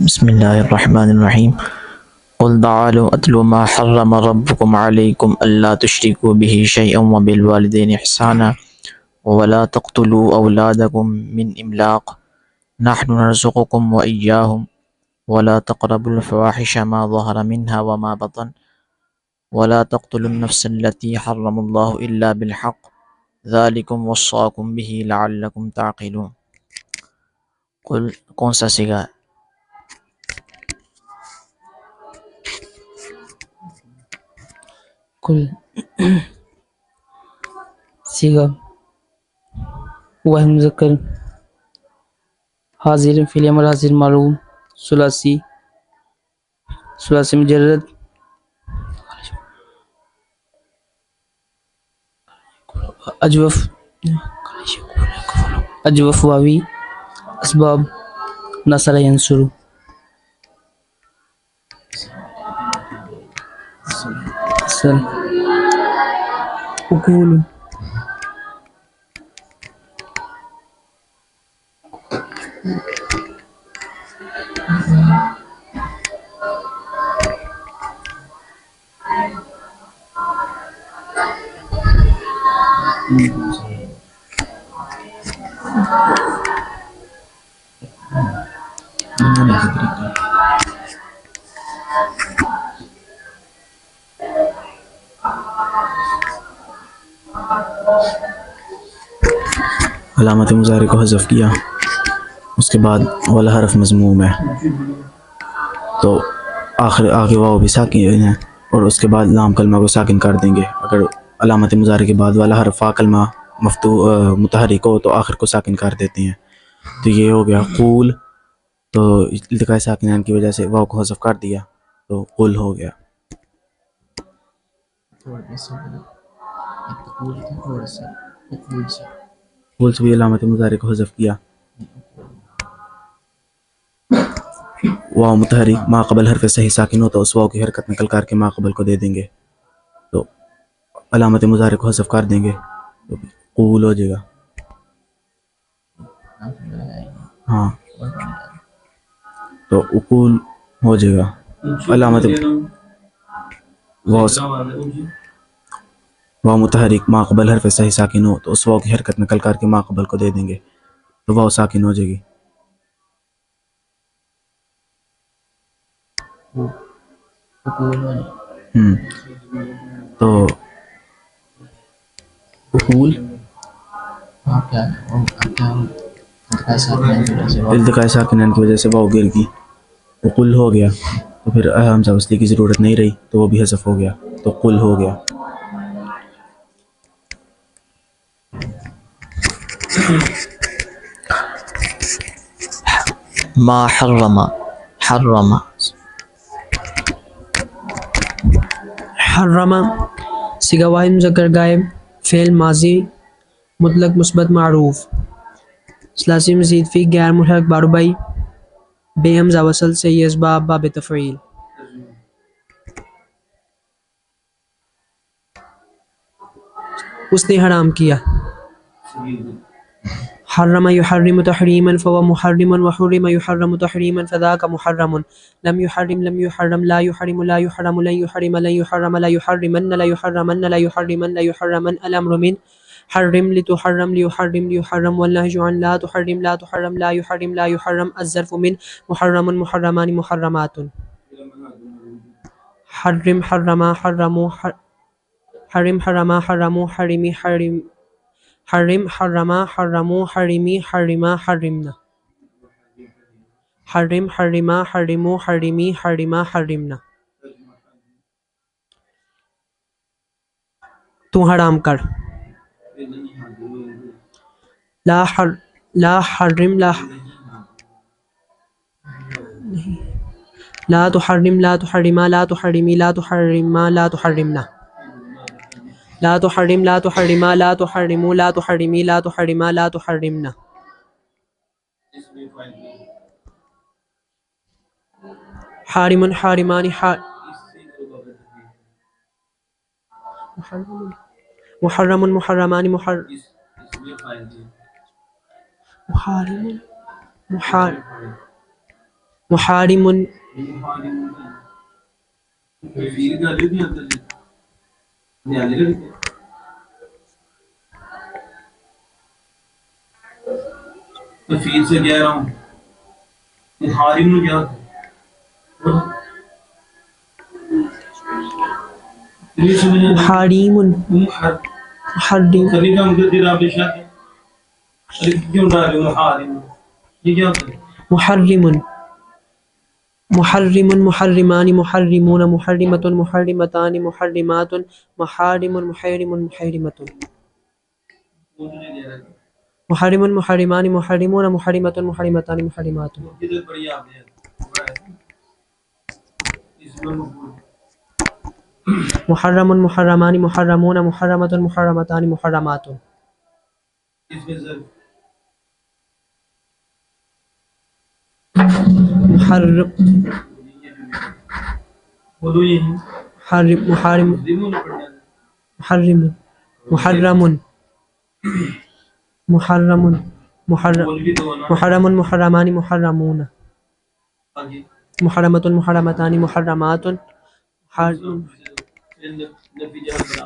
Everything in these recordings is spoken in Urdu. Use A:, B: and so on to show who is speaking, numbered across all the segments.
A: بسم اللہ الرحمن الرحیم قل تعالوا اتل ما حرم ربكم عليكم الا تشركوا به شيئا وبالوالدين احسانا ولا تقتلوا اولادكم من املاق نحن نرزقكم واياهم ولا تقربوا الفواحش ما ظهر منها وما بطن ولا تقتلوا النفس التي حرم الله الا بالحق ذلكم وصاكم به لعلكم تعقلون. قل کون سا سیگا ہے؟
B: کل سیگا واحد مذکر حاضر فعل امر حاضر معلوم ثلاثی مجرد اجوف واوی اسباب نصر ینصر اقول
C: علامت مضارع کو حذف کیا، اس کے بعد والا حرف مضموم ہے تو آگے واو بھی ساکن ہے، اور اس کے بعد لام کلمہ کو ساکن کر دیں گے. اگر علامت مضارع کے بعد والا حرف فا کلمہ متحرک ہو تو آخر کو ساکن کر دیتے ہیں. تو یہ ہو گیا قول، تو التقاء ساکنین کی وجہ سے واو کو حذف کر دیا تو قل ہو گیا. قول سے بھی علامت مضارع کو حذف کیا، واو متحرک ما قبل حرف صحیح ساکن ہو تو اس واو کی حرکت نکل کر کے ما قبل کو دے دیں گے تو علامت مضارع کو حذف کر دیں گے تو قول ہو جائے گا. ہاں تو اقول ہو جائے گا. علامت واو متحرک ما قبل حرف صحیح ساکن ہو تو اس واو کی حرکت نکل کر کے ما قبل کو دے دیں گے تو واو ساکن ہو جائے گی. تو اقول التقاء ساکنین کی وجہ سے واو گر گئی، قل ہو گیا تو پھر حمزہ وصلی کی ضرورت نہیں رہی تو وہ بھی حذف ہو گیا تو قل ہو گیا.
A: ما حرم
B: حرم سیگا واحد مذکر غائب فعل ماضی مطلق مثبت معروف ثلاثی مزید فی غیر ملحق باربائی بے حمزہ وصل سے یہ اسباب باب تفعیل. اس نے حرام کیا، حرم یحرم تحریما فهو محرم وحرم یحرم تحریما فذاک محرم لم یحرم لا یحرم لن یحرم لا یحرمن لا یحرمن الامر من حرم لتحرم لیحرم والنهی عن لا تحرم لا یحرم الظرف من محرم محرمان محرمات. حرم حرما حرموا حرم حرما حرموا حرمی حرم حرما حرموا حرمی حرما حرمنا حرم حرما حرموا حرمی حرما حرمنا. تو حرام کر، لا حرم لا تحرم لا تحرما لا تحرمی لا تحرما لا تحرمنا لا تحرم لا تحرما لا تحرموا لا تحرمی لا تحرما لا تحرمنا. حارم حارمان محرم محرمان محارم
C: تفیر سے کہہ رہا ہوں محارم کیا
B: محارم محرم
C: کبھی کم کر دیا آپ نے شاید کیوں ڈالے محارم یہ کیا ہوتا ہے
B: محرم محرم محرمان محرمون محرمۃ محرمتان محرمات محارم محرم محرمۃ محرم محرمان محرمون محرمۃ محرمتان محرمات
C: کدھر پڑھی آپ نے اس میں
B: محرم محرمان محرمون محرمۃ محرمتان محرمات
C: اس میں ضرب
B: محرم
C: بولو یہ
B: محرم محرم محرم محرم محرم محرم
C: بول بھی تو نا
B: محرم محرمان محرمون
C: آگے
B: محرمۃ محرمتان محرمات
C: نفی جہاں بنا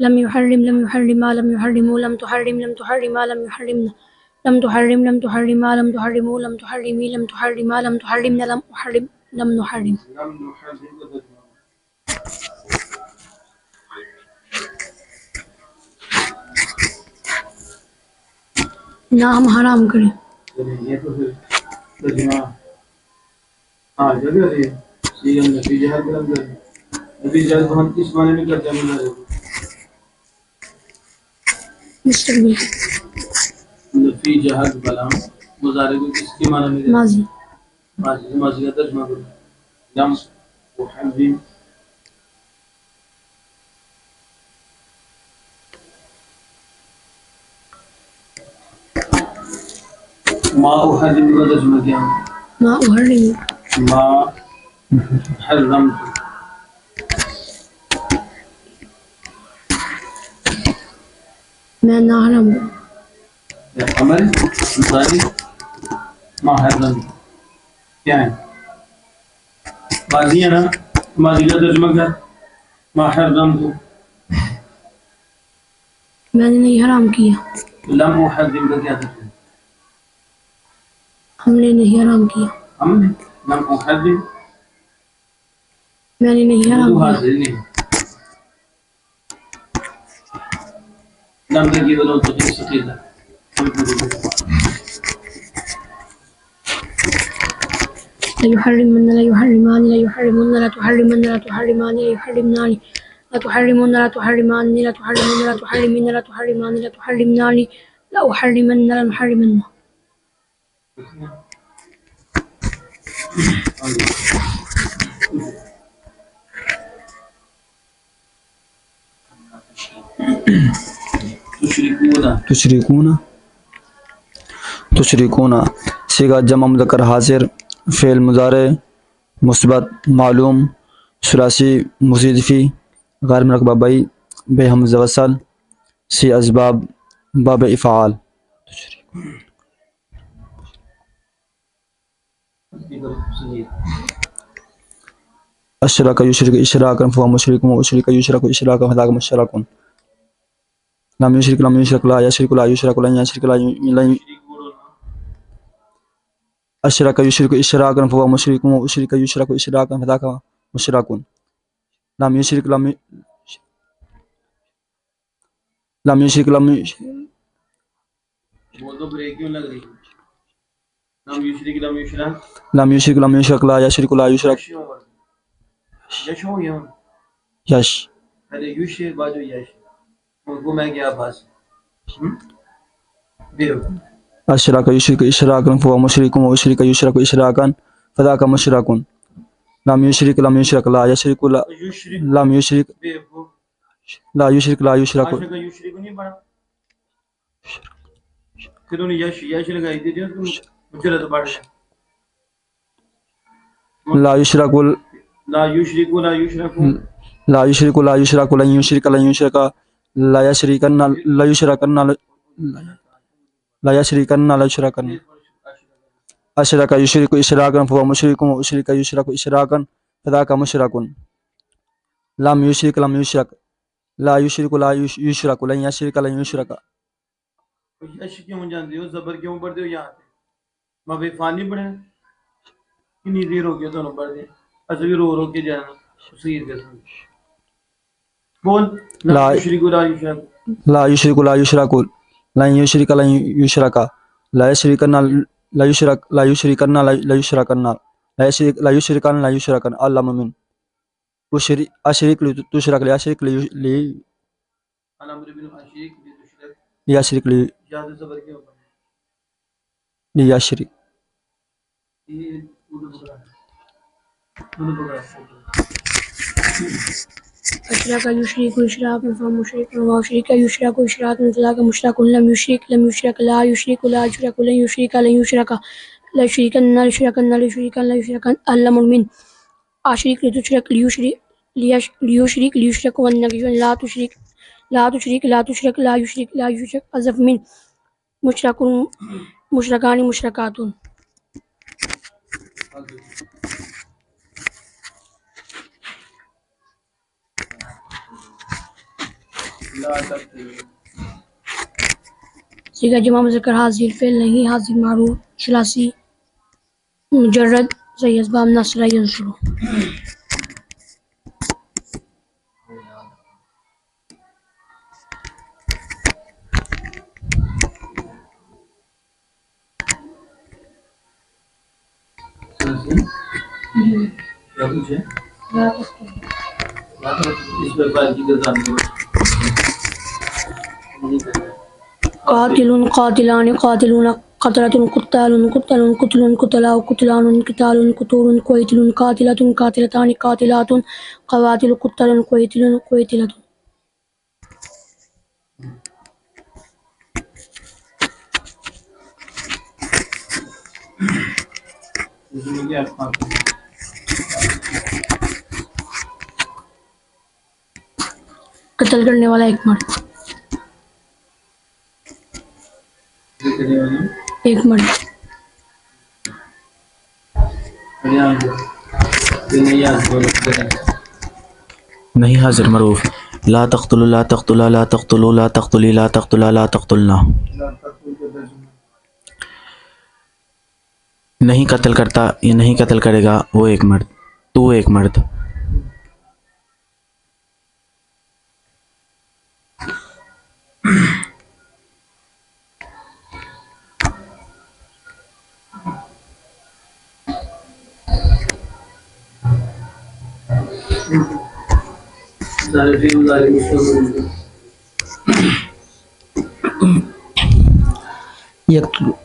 D: لم يحرم لم يحرما لم يحرموا لم تحرم لم تحرما لم يحرمن لم تحرم لم تحرما لم تحرموا لم تحرمي لم تحرما لم تحرمن لم أحرم لم نحرم نہ ہم حرام کریں
C: یہ تو پھر ترجمہ ہاں جگہ ہے سیغہ نفی جہاں کے اندر نفی جہاں کو ہم کس معنی میں کرتے ہیں
D: مستقبل
C: نفی جہاں بلام مضارع کو کس کے معنی میں
D: ماضی
C: ماضی کا ترجمہ کرو لم محرم ما احرم کا ترجمہ کیا
D: ما أحرم
C: ما حرمت
D: میں نہ حرام کروں
C: عمل مضارع ما حرمت کیا ہے ماضی ہے نا ماضی کا ترجمہ کیا ما حرمت
D: میں نے نہیں حرام کیا
C: لم احرم کا کیا ترجمہ
D: ہم نے نہیں حرام کیا
C: ہم نے لم احرم
D: میں نے نہیں حرام
C: اردو
D: کیا
C: حاضر نہیں لم کی بلو تو ثقیل ہے
D: لا يحرمن لا يحرمان لا يحرمن لا تحرمن لا تحرمان لا يحرمنان لا تحرمن لا تحرمان لا تحرمن لا تحرمن لا تحرمان لا تحرمنان لا أحرمن لا نحرمن
E: تشریکون صیغہ جمع مذکر حاضر فعل مضارع مثبت معلوم ثلاثی مزید فی غیر مرکبہ بئی بے حمزہ وصل سی اسباب باب افعال اشرک یشرک اشراکا فهو مشرک واشرک یشرک اشراکا فذاک مشرک لم یشرک لا یشرک لا یشرک لا یشرک اشرک یشرک اشراکا فهو مشرک واشرک یشرک اشراکا فذاک مشرک لم یشرک
C: بول دو بریک کیوں لگ رہی ہے لم یشرک
E: لا یشرک
C: یش ہو یا
E: یش
C: ارے یش باجو یش کو میں کیا بس دیو
E: اشرک یشرک اشراکا فهو مشرک واشرک یشرک اشراکا فذاک مشرک لم یشرک لا یشرک لم یشرک لا یشرک
C: عاشق یشرک نہیں پڑھا پھر انہیں یش لگائی تھی جو مجھے تو پڑھ
E: لا یشرک
C: لا یشرک لا یشرک
E: لا یشرک لا یشرک لا یشرکن لا یشرکن لا يشركن لا يشركن أشرك يشرك إشراكا فهو مشرك وأشرك يشرك إشراكا فذاك مشرك لم يشرك لم يشرك لا يشرك لا يشرك لن يشرك لن يشرك
F: اش کیوں جاندے ہو زبر کیوں پڑھتے ہو یہاں پہ میں بے فانی پڑھے کتنی دیر ہو گیا تو پڑھ دیں اچھا بھی رو کے جانا اسی کے بول لا یشرک لا یشرک
E: لا يشرك لا يشرك لن يشرك لن يشرك لا يشركن لا يشرك لا يشركن لا يشركن لا يشرك لا يشركن لا يشركن علم من أشرك تشرك لا يشرك لي
F: الامر بالمعشیق بتشرک
E: يشرك لي
F: زیادہ زبر کیوں پڑھے
E: ليشرك
F: یہ اردو پکڑا
D: أشرك يشرك إشراكا فهو مشرك وأشرك يشرك إشراكا فذاك مشرك لم يشرك لا يشرك لا يشرك لن يشرك لن يشرك لا يشركن لا يشركن لا يشركن لا يشركن الأمر من أشرك لتشرك ليشرك ليشرك والنقي لا تشرك لا تشرك لا تشرك لا يشرك لا يشرك أزف من مشرك مشركان مشركات صيغة جمع مذكر حاضر فعل نہیں حاضر معروف ثلاثی مجرد زي اسباب نصر ينصر
F: کیا پوچھے اس پہ پال کی گزان کو
D: قاتل قاتلان قاتلون قتلة قتال قتل قتل قتلا قتلان قتال قتور قتل قاتلة قاتلتان قاتلات قواتل قتل قتل قتلة
F: اس میں کیا
D: قتل کرنے والا ایک مرد ایک مرد
C: نہیں حاضر معروف لا تقتلوا لا تقتلا لا تقتلوا لا تقتلی لا تقتلا لا تقتلنا نہیں قتل کرتا یا نہیں قتل کرے گا وہ ایک مرد تو ایک مرد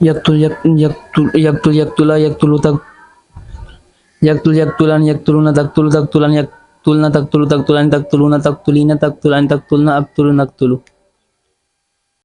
B: یقتل یقتلا یقتل یقتلان یقتلون تقتل تقتلن یقتلن تقتل تقتلن تقتلون تقتلین تقتلن تقتلن اقتل نقتل